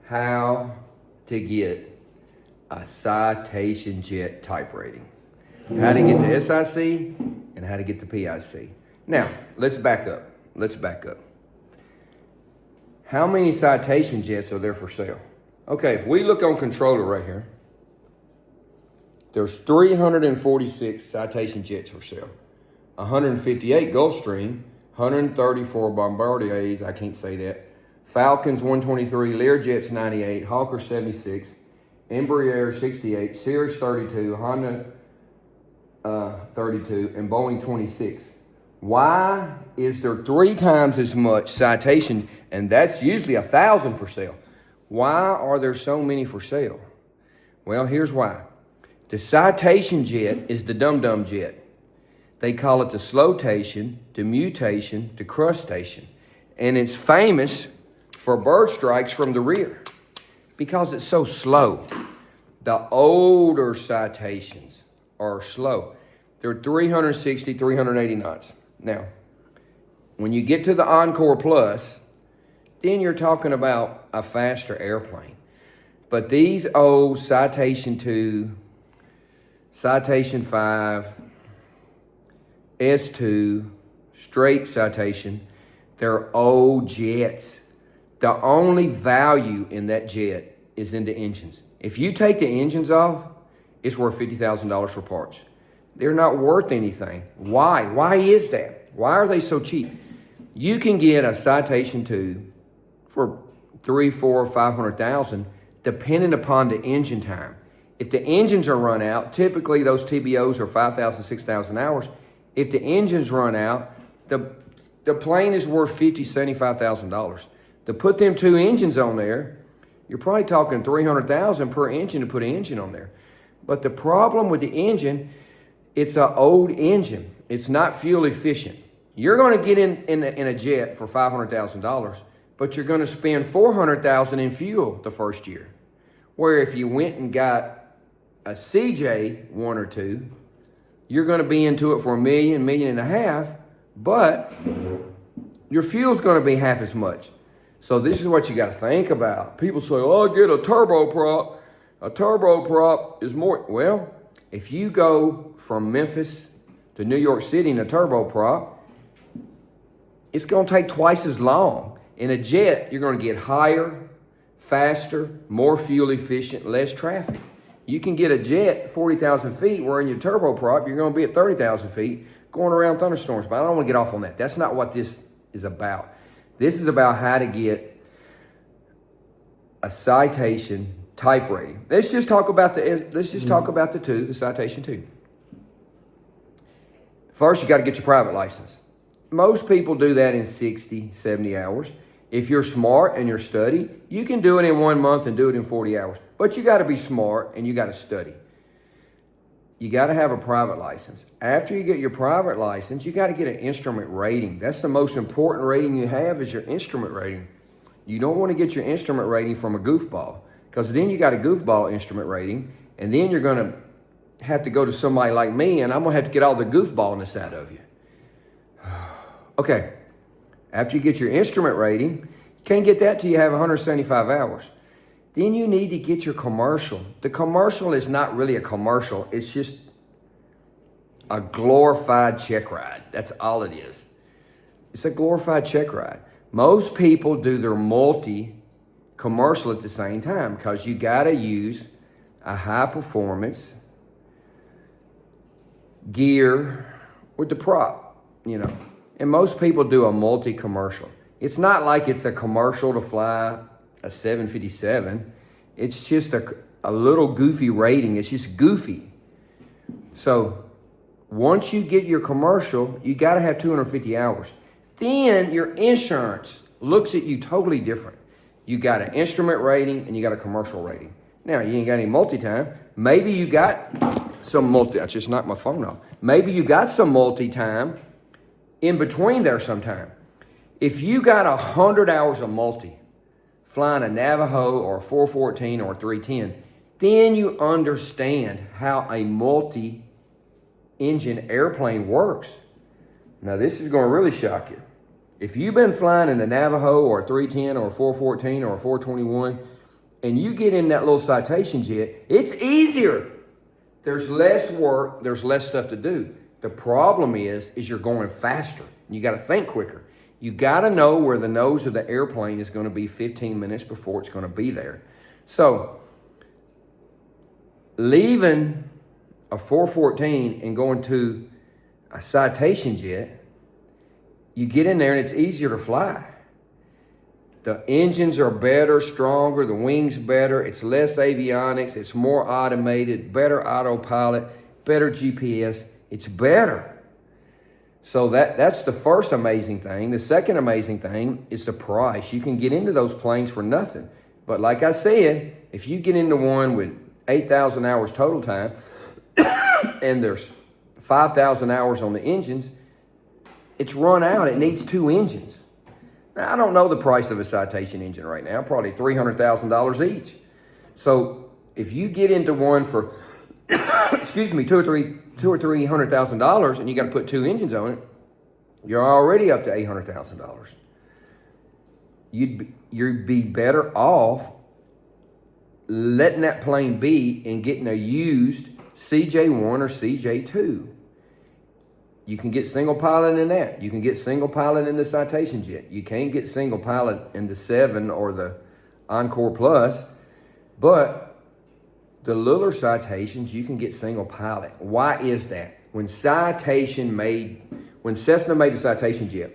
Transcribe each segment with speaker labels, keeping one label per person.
Speaker 1: how to get a Citation Jet Type rating. How to get the SIC and how to get the PIC. Now, let's back up. How many citation jets are there for sale? Okay, if we look on controller right here, there's 346 citation jets for sale. 158 Gulfstream, 134 Bombardiers, I can't say that. Falcons 123, Learjets 98, Hawker 76, Embraer 68, Cirrus 32, Honda 32, and Boeing 26. Why is there 3 times as much citation, and that's usually 1,000 for sale? Why are there so many for sale? Well, here's why. The citation jet is the dum-dum jet. They call it the slotation, the mutation, the crustacean. And it's famous for bird strikes from the rear because it's so slow. The older citations are slow. They're 360, 380 knots. Now, when you get to the Encore Plus, then you're talking about a faster airplane. But these old Citation 2, Citation 5, S2, straight citation, they're old jets. The only value in that jet is in the engines. If you take the engines off, it's worth $50,000 for parts. They're not worth anything. Why? Why is that? Why are they so cheap? You can get a Citation 2 for $300,000, $400,000, $500,000, depending upon the engine time. If the engines are run out, typically those TBOs are 5,000, 6,000 hours. If the engines run out, the plane is worth $50,000, $75,000. To put them 2 engines on there, you're probably talking $300,000 per engine to put an engine on there. But the problem with the engine, it's an old engine. It's not fuel efficient. You're going to get in a jet for $500,000, but you're going to spend $400,000 in fuel the first year. Where if you went and got a CJ 1 or 2, you're going to be into it for $1 million, $1.5 million, but your fuel's going to be half as much. So this is what you got to think about. People say, oh, I get a turboprop. A turboprop is more. Well, if you go from Memphis to New York City in a turboprop, it's going to take twice as long. In a jet, you're going to get higher, faster, more fuel efficient, less traffic. You can get a jet 40,000 feet, where in your turboprop, you're going to be at 30,000 feet going around thunderstorms. But I don't want to get off on that. That's not what this is about. This is about how to get a citation type rating. Let's just talk about the 2, the Citation 2. First, you got to get your private license. Most people do that in 60, 70 hours. If you're smart and you're study, you can do it in 1 month and do it in 40 hours. But you got to be smart and you got to study. You got to have a private license. After you get your private license, you got to get an instrument rating. That's the most important rating you have, is your instrument rating. You don't want to get your instrument rating from a goofball, because then you got a goofball instrument rating, and then you're going to have to go to somebody like me, and I'm going to have to get all the goofballness out of you. Okay, after you get your instrument rating, you can't get that till you have 175 hours. Then you need to get your commercial. The commercial is not really a commercial. It's just a glorified check ride. That's all it is. It's a glorified check ride. Most people do their multi-commercial at the same time, because you got to use a high-performance gear with the prop, And most people do a multi-commercial. It's not like it's a commercial to fly a 757. It's just a little goofy rating. It's just goofy. So once you get your commercial, you got to have 250 hours. Then your insurance looks at you totally different. You got an instrument rating and you got a commercial rating. Now, you ain't got any multi-time. Maybe you got some multi. I just knocked my phone off. Maybe you got some multi-time in between there sometime. If you got 100 hours of multi, flying a Navajo or a 414 or a 310, then you understand how a multi-engine airplane works. Now, this is going to really shock you. If you've been flying in a Navajo or a 310 or a 414 or a 421, and you get in that little Citation Jet, it's easier. There's less work, there's less stuff to do. The problem is you're going faster. You got to think quicker. You got to know where the nose of the airplane is going to be 15 minutes before it's going to be there. So leaving a 414 and going to a Citation Jet, you get in there and it's easier to fly. The engines are better, stronger, the wings better, it's less avionics, it's more automated, better autopilot, better GPS, it's better. So that's the first amazing thing. The second amazing thing is the price. You can get into those planes for nothing. But like I said, if you get into one with 8,000 hours total time and there's 5,000 hours on the engines, it's run out. It needs 2 engines. Now, I don't know the price of a Citation engine right now, probably $300,000 each. So if you get into one for, excuse me, $200,000 and you got to put 2 engines on it, you're already up to $800,000. You'd be better off letting that plane be and getting a used CJ1 or CJ2. You can get single pilot in that. You can get single pilot in the Citation Jet. You can't get single pilot in the 7 or the Encore Plus, but the littler Citations, you can get single pilot. Why is that? When Cessna made the Citation Jet,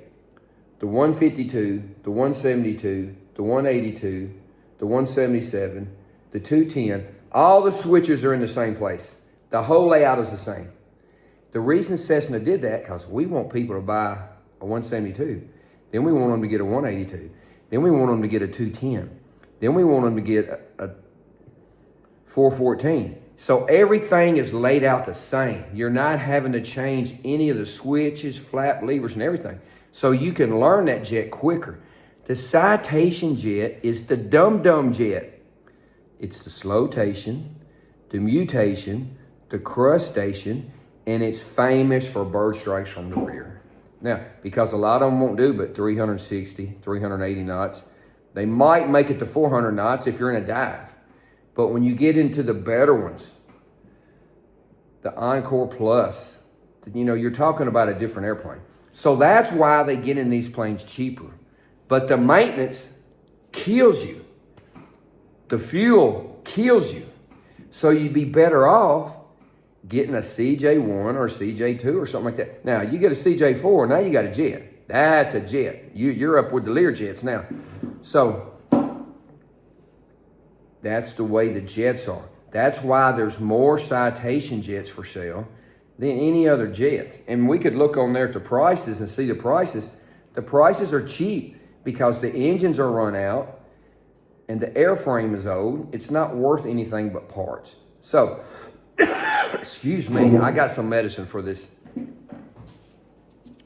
Speaker 1: the 152, the 172, the 182, the 177, the 210, all the switches are in the same place. The whole layout is the same. The reason Cessna did that, because we want people to buy a 172. Then we want them to get a 182. Then we want them to get a 210. Then we want them to get a 414. So everything is laid out the same. You're not having to change any of the switches, flap levers, and everything. So you can learn that jet quicker. The Citation Jet is the dum-dum jet. It's the slotation, the mutation, the crustacean, and it's famous for bird strikes from the rear. Now, because a lot of them won't do but 360, 380 knots, they might make it to 400 knots if you're in a dive. But when you get into the better ones, the Encore Plus, you're talking about a different airplane. So that's why they get in these planes cheaper. But the maintenance kills you. The fuel kills you. So you'd be better off getting a CJ1 or CJ2 or something like that. Now, you get a CJ4, now you got a jet. That's a jet. You're up with the Lear jets now. So that's the way the jets are. That's why there's more Citation Jets for sale than any other jets. And we could look on there at the prices and see the prices. The prices are cheap because the engines are run out and the airframe is old. It's not worth anything but parts. So, excuse me, I got some medicine for this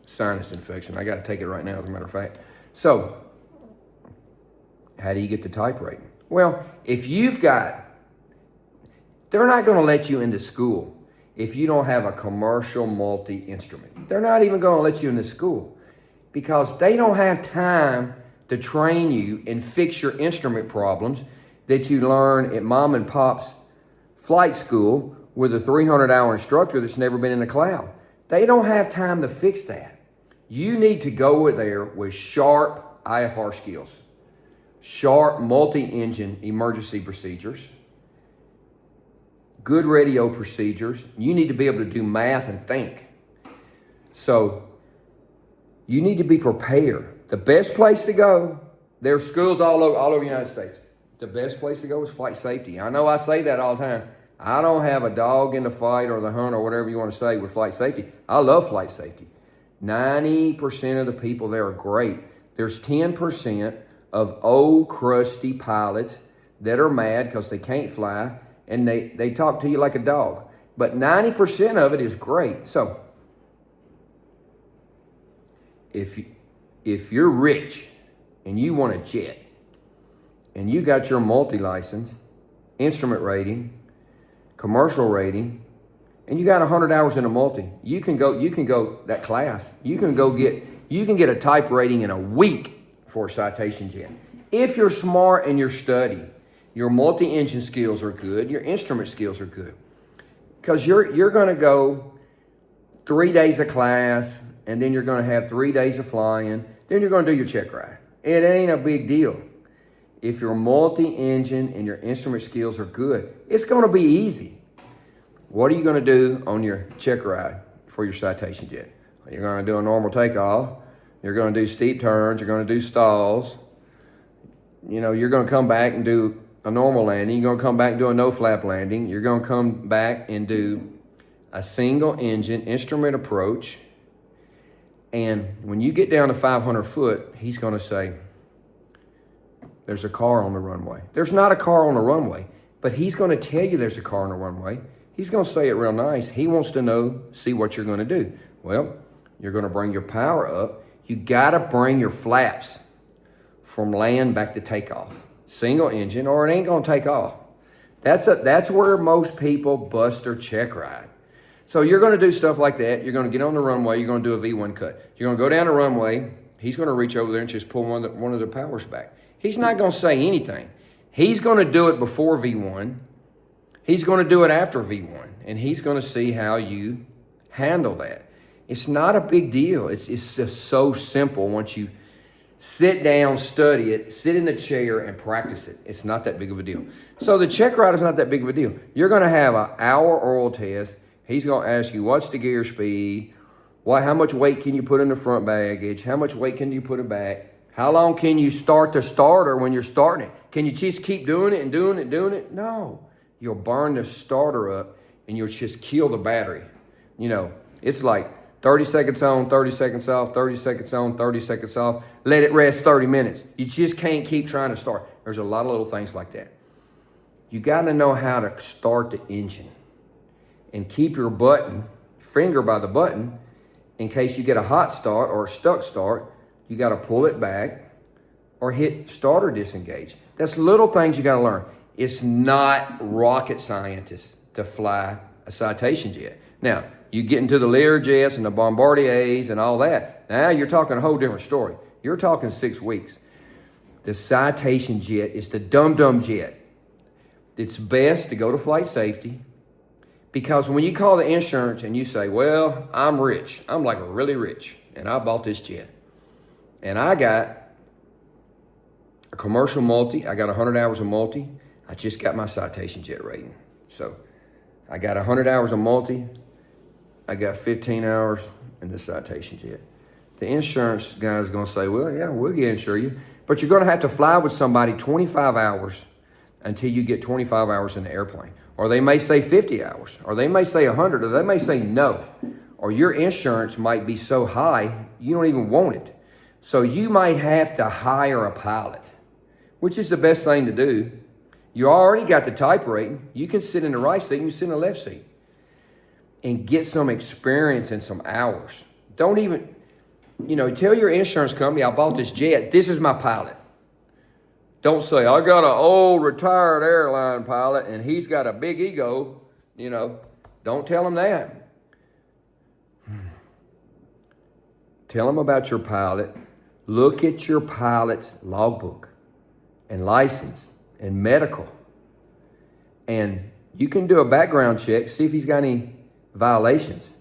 Speaker 1: sinus infection. I got to take it right now, as a matter of fact. So, how do you get the type rating? Well, if you've got, they're not going to let you into school if you don't have a commercial multi-instrument. They're not even going to let you into school because they don't have time to train you and fix your instrument problems that you learn at mom and pop's flight school with a 300-hour instructor that's never been in the cloud. They don't have time to fix that. You need to go there with sharp IFR skills, sharp multi-engine emergency procedures, good radio procedures. You need to be able to do math and think. So you need to be prepared. The best place to go, there are schools all over the United States. The best place to go is flight safety. I know I say that all the time. I don't have a dog in the fight or the hunt or whatever you want to say with flight safety. I love flight safety. 90% of the people there are great. There's 10% of old crusty pilots that are mad because they can't fly and they talk to you like a dog. But 90% of it is great. So if you're rich and you want a jet and you got your multi-license, instrument rating, commercial rating, and you got 100 hours in a multi, you can go that class. You can get a type rating in a week for a Citation Jet. If you're smart and you're studying, your multi-engine skills are good, your instrument skills are good. Because you're going to go 3 days of class, and then you're going to have 3 days of flying, then you're going to do your check ride. It ain't a big deal. If your multi-engine and your instrument skills are good, it's going to be easy. What are you going to do on your check ride for your citation jet? You're going to do a normal takeoff. You're going to do steep turns. You're going to do stalls. You're going to come back and do a normal landing. You're going to come back and do a no-flap landing. You're going to come back and do a single engine instrument approach. And when you get down to 500 foot, he's going to say, there's a car on the runway. There's not a car on the runway, but he's going to tell you there's a car on the runway. He's going to say it real nice. He wants to see what you're going to do. Well, you're going to bring your power up. You got to bring your flaps from land back to takeoff. Single engine, or it ain't going to take off. That's where most people bust their check ride. So you're going to do stuff like that. You're going to get on the runway. You're going to do a V1 cut. You're going to go down the runway. He's going to reach over there and just pull one of the powers back. He's not going to say anything. He's going to do it before V1. He's going to do it after V1. And he's going to see how you handle that. It's not a big deal. It's just so simple once you sit down, study it, sit in the chair, and practice it. It's not that big of a deal. So the check ride is not that big of a deal. You're going to have an hour oil test. He's going to ask you, what's the gear speed? How much weight can you put in the front baggage? How much weight can you put it back? How long can you start the starter when you're starting it? Can you just keep doing it and doing it and doing it? No. You'll burn the starter up and you'll just kill the battery. It's like 30 seconds on, 30 seconds off, 30 seconds on, 30 seconds off. Let it rest 30 minutes. You just can't keep trying to start. There's a lot of little things like that. You got to know how to start the engine and keep your finger by the button in case you get a hot start or a stuck start. You got to pull it back or hit starter disengage. That's little things you got to learn. It's not rocket scientist to fly a Citation jet. Now, you get into the Lear jets and the Bombardiers and all that. Now you're talking a whole different story. You're talking 6 weeks. The Citation jet is the dum-dum jet. It's best to go to flight safety because when you call the insurance and you say, well, I'm rich. I'm like really rich and I bought this jet. And I got a commercial multi. I got 100 hours of multi. I just got my Citation jet rating. So I got 100 hours of multi. I got 15 hours in the Citation jet. The insurance guy is going to say, well, yeah, we'll insure you. But you're going to have to fly with somebody 25 hours until you get 25 hours in the airplane. Or they may say 50 hours. Or they may say 100. Or they may say no. Or your insurance might be so high, you don't even want it. So you might have to hire a pilot, which is the best thing to do. You already got the type rating. You can sit in the right seat and you sit in the left seat and get some experience and some hours. Don't even, tell your insurance company, I bought this jet. This is my pilot. Don't say, I got an old retired airline pilot and he's got a big ego. Don't tell him that. Tell him about your pilot. Look at your pilot's logbook and license and medical. And you can do a background check, see if he's got any violations.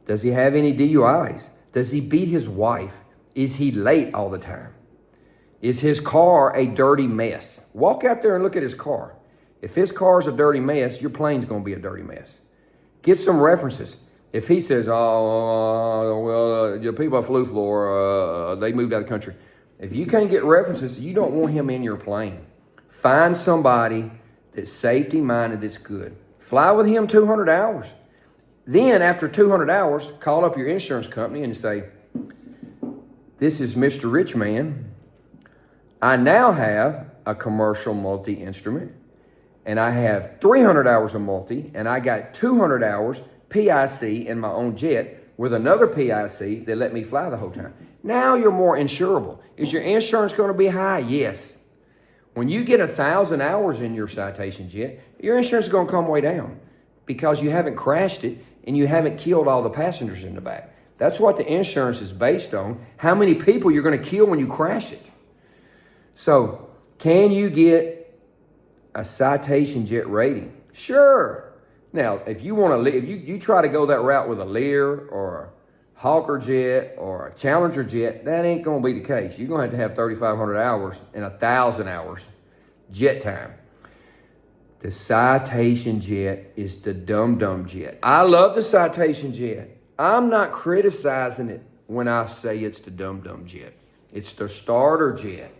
Speaker 1: Does he have any DUIs? Does he beat his wife? Is he late all the time? Is his car a dirty mess? Walk out there and look at his car. If his car is a dirty mess, your plane's going to be a dirty mess. Get some references. If he says, the people at Flu Floor, they moved out of the country. If you can't get references, you don't want him in your plane. Find somebody that's safety-minded, that's good. Fly with him 200 hours. Then, after 200 hours, call up your insurance company and say, this is Mr. Rich Man. I now have a commercial multi-instrument, and I have 300 hours of multi, and I got 200 hours PIC in my own jet with another PIC that let me fly the whole time. Now you're more insurable. Is your insurance going to be high? Yes. When you get 1,000 hours in your Citation jet, your insurance is going to come way down because you haven't crashed it and you haven't killed all the passengers in the back. That's what the insurance is based on, how many people you're going to kill when you crash it. So can you get a Citation Jet rating. Sure. Now, if you want to, if you try to go that route with a Lear or a Hawker Jet or a Challenger Jet, that ain't going to be the case. You're going to have 3,500 hours and 1,000 hours jet time. The Citation Jet is the dum-dum jet. I love the Citation Jet. I'm not criticizing it when I say it's the dum-dum jet. It's the starter jet.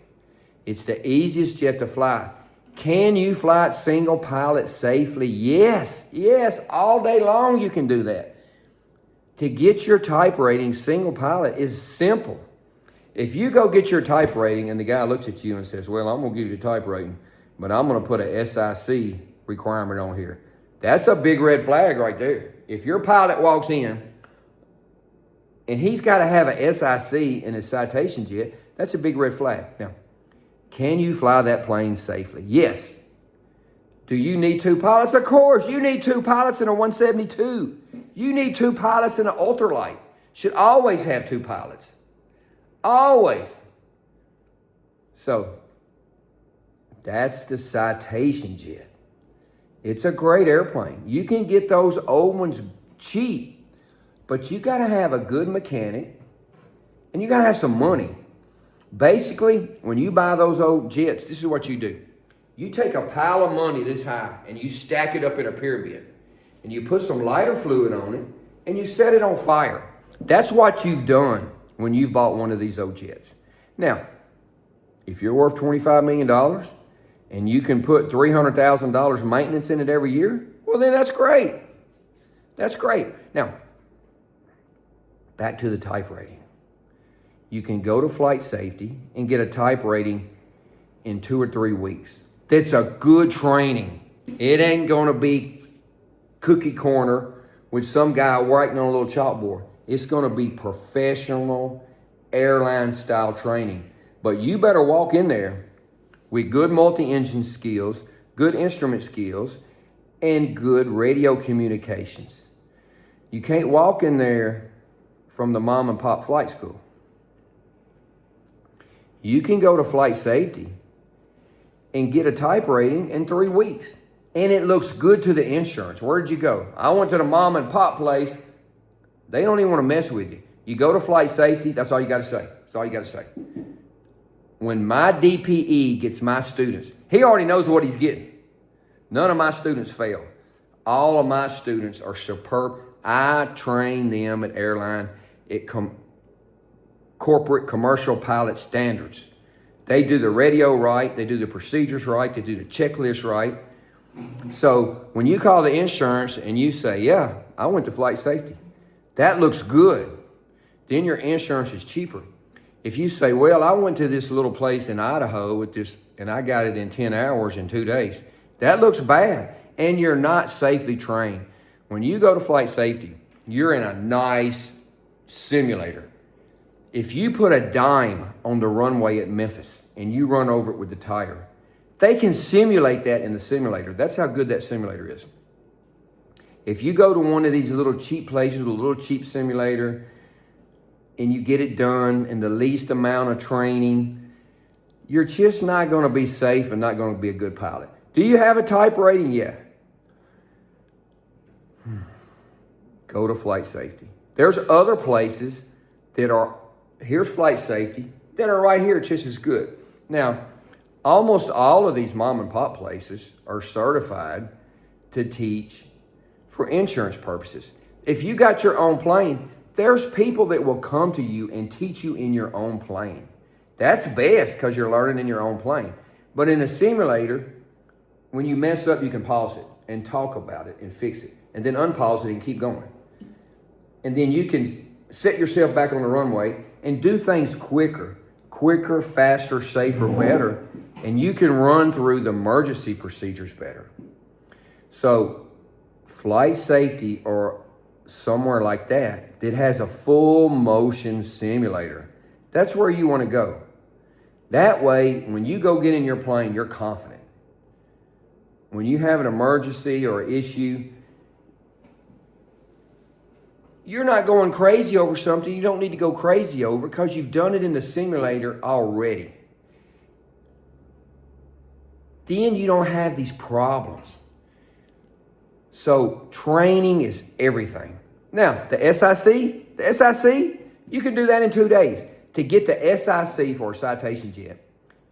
Speaker 1: It's the easiest jet to fly. Can you fly it single pilot safely? Yes, all day long you can do that. To get your type rating single pilot is simple. If you go get your type rating and the guy looks at you and says, well, I'm going to give you the type rating, but I'm going to put a SIC requirement on here. That's a big red flag right there. If your pilot walks in and he's got to have a SIC in his Citation Jet, that's a big red flag. Now, can you fly that plane safely? Yes. Do you need 2 pilots? Of course. You need 2 pilots in a 172. You need 2 pilots in an ultralight. Should always have 2 pilots. Always. So, that's the Citation Jet. It's a great airplane. You can get those old ones cheap, but you got to have a good mechanic and you got to have some money. Basically, when you buy those old jets, this is what you do. You take a pile of money this high and you stack it up in a pyramid and you put some lighter fluid on it and you set it on fire. That's what you've done when you've bought one of these old jets. Now, if you're worth $25 million and you can put $300,000 maintenance in it every year, well, then that's great. That's great. Now, back to the type rating. You can go to flight safety and get a type rating in 2 or 3 weeks. That's a good training. It ain't going to be cookie corner with some guy writing on a little chalkboard. It's going to be professional airline style training. But you better walk in there with good multi-engine skills, good instrument skills, and good radio communications. You can't walk in there from the mom and pop flight school. You can go to flight safety and get a type rating in 3 weeks. And it looks good to the insurance. Where'd you go? I went to the mom and pop place. They don't even want to mess with you. You go to flight safety, that's all you got to say. That's all you got to say. When my DPE gets my students, he already knows what he's getting. None of my students fail. All of my students are superb. I train them at airline, corporate commercial pilot standards. They do the radio right, they do the procedures right, they do the checklist right. So when you call the insurance and you say, yeah, I went to flight safety, that looks good, then your insurance is cheaper. If you say, well, I went to this little place in Idaho with this and I got it in 10 hours in 2 days, that looks bad and you're not safely trained. When you go to flight safety, you're in a nice simulator. If you put a dime on the runway at Memphis and you run over it with the tire, they can simulate that in the simulator. That's how good that simulator is. If you go to one of these little cheap places with a little cheap simulator and you get it done in the least amount of training, you're just not going to be safe and not going to be a good pilot. Do you have a type rating yet? Go to flight safety. There's other places that are, here's flight safety, that are right here just as good. Now, almost all of these mom and pop places are certified to teach for insurance purposes. If you got your own plane, there's people that will come to you and teach you in your own plane. That's best because you're learning in your own plane. But in a simulator, when you mess up, you can pause it and talk about it and fix it, and then unpause it and keep going. And then you can set yourself back on the runway and do things quicker, faster, safer, better, and you can run through the emergency procedures better. So flight safety or somewhere like that has a full motion simulator, that's where you want to go. That way, when you go get in your plane, you're confident. When you have an emergency or an issue, you're not going crazy over something you don't need to go crazy over because you've done it in the simulator already. then you don't have these problems. So training is everything. Now, the SIC, you can do that in 2 days. To get the SIC for a citation jet,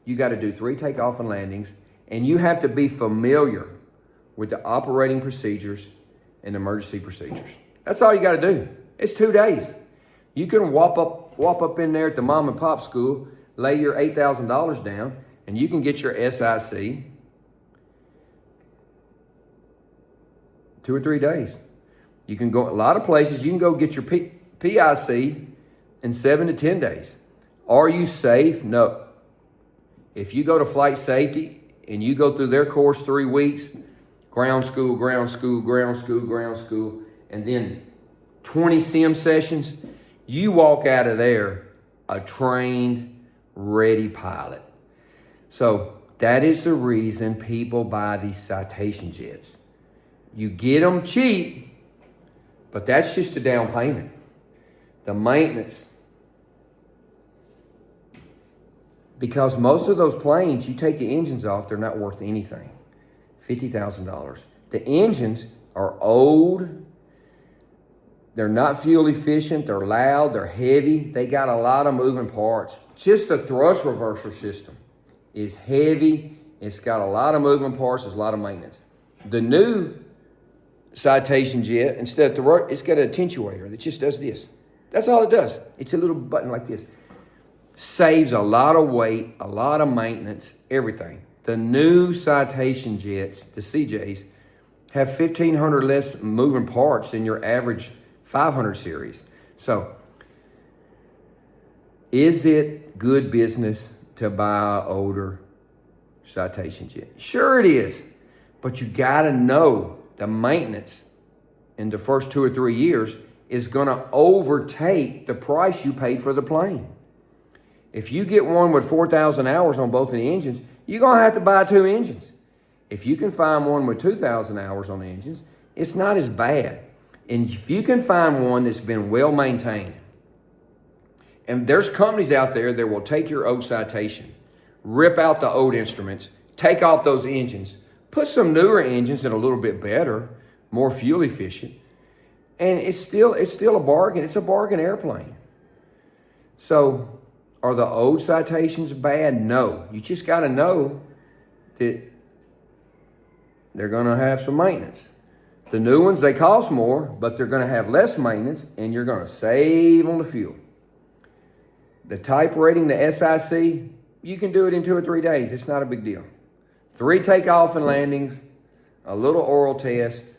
Speaker 1: you got to do 3 takeoff and landings, and you have to be familiar with the operating procedures and emergency procedures. That's all you got to do. It's 2 days. You can whop up in there at the mom and pop school, lay your $8,000 down, and you can get your SIC 2 or 3 days. You can go a lot of places. You can go get your PIC in 7 to 10 days. Are you safe? No. If you go to flight safety and you go through their course 3 weeks, ground school, ground school, ground school, ground school, and then 20 sim sessions, you walk out of there a trained, ready pilot. So that is the reason people buy these citation jets. You get them cheap, but that's just a down payment. The maintenance. Because most of those planes, you take the engines off, they're not worth anything. $50,000. The engines are old. They're not fuel efficient. They're loud. They're heavy. They got a lot of moving parts. Just the thrust reverser system is heavy. It's got a lot of moving parts. There's a lot of maintenance. The new citation jet, instead of it's got an attenuator that just does this. That's all it does. It's a little button like this. Saves a lot of weight, a lot of maintenance, everything. The new citation jets, the CJs, have 1,500 less moving parts than your average 500 series. So, is it good business to buy an older citation jet? Sure it is, but you gotta know the maintenance in the first 2 or 3 years is gonna overtake the price you paid for the plane. If you get one with 4,000 hours on both of the engines, you're gonna have to buy 2 engines. If you can find one with 2,000 hours on the engines, it's not as bad. And if you can find one that's been well maintained, and there's companies out there that will take your old citation, rip out the old instruments, take off those engines, put some newer engines that are a little bit better, more fuel efficient, and it's still a bargain. It's a bargain airplane. So, are the old citations bad? No. You just got to know that they're going to have some maintenance. The new ones, they cost more, but they're going to have less maintenance, and you're going to save on the fuel. The type rating, the SIC, you can do it in 2 or 3 days. It's not a big deal. 3 takeoff and landings, a little oral test.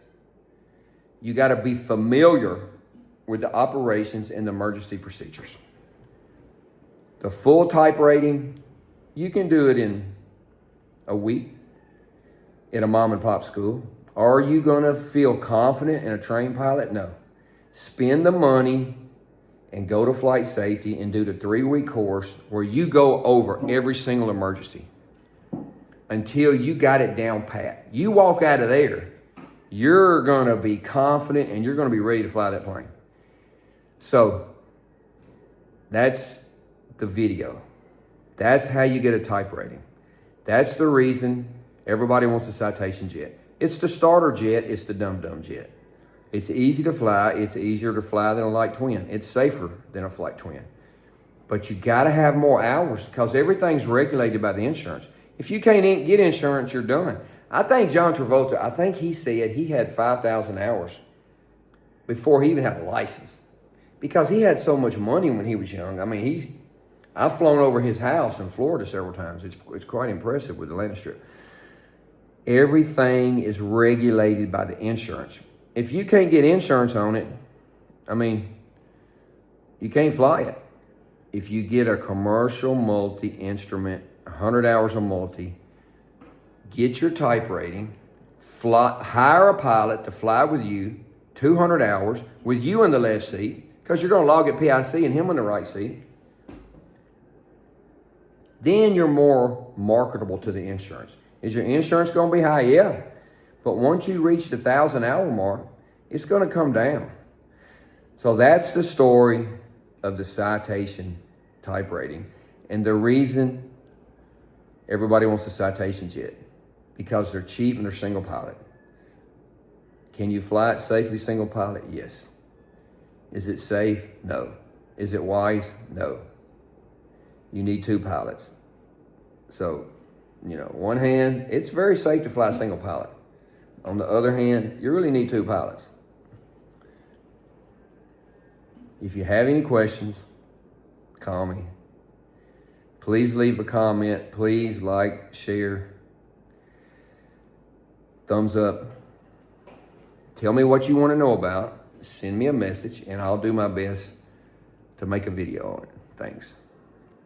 Speaker 1: You got to be familiar with the operations and the emergency procedures. The full type rating, you can do it in a week at a mom and pop school. Are you going to feel confident in a trained pilot? No. Spend the money and go to flight safety and do the 3-week course where you go over every single emergency until you got it down pat. You walk out of there, you're going to be confident and you're going to be ready to fly that plane. So that's the video. That's how you get a type rating. That's the reason everybody wants a citation jet. It's the starter jet. It's the dum-dum jet. It's easy to fly. It's easier to fly than a light twin. It's safer than a flight twin. But you got to have more hours because everything's regulated by the insurance. If you can't get insurance, you're done. I think John Travolta, I think he said he had 5,000 hours before he even had a license because he had so much money when he was young. I mean, I've flown over his house in Florida several times. It's quite impressive with the landing strip. Everything is regulated by the insurance. If you can't get insurance on it, I mean, you can't fly it. If you get a commercial multi-instrument, 100 hours of multi, get your type rating, hire a pilot to fly with you 200 hours with you in the left seat because you're going to log at PIC and him in the right seat. Then you're more marketable to the insurance. Is your insurance going to be high? Yeah. But once you reach the 1,000-hour mark, it's going to come down. So that's the story of the citation type rating and the reason everybody wants a citation jet. because they're cheap and they're single pilot. Can you fly it safely single pilot? Yes. Is it safe? No. Is it wise? No. You need 2 pilots. So, one hand, it's very safe to fly single pilot. On the other hand, you really need 2 pilots. If you have any questions, call me. Please leave a comment. Please like, share, thumbs up. Tell me what you want to know about. Send me a message, and I'll do my best to make a video on it. Thanks.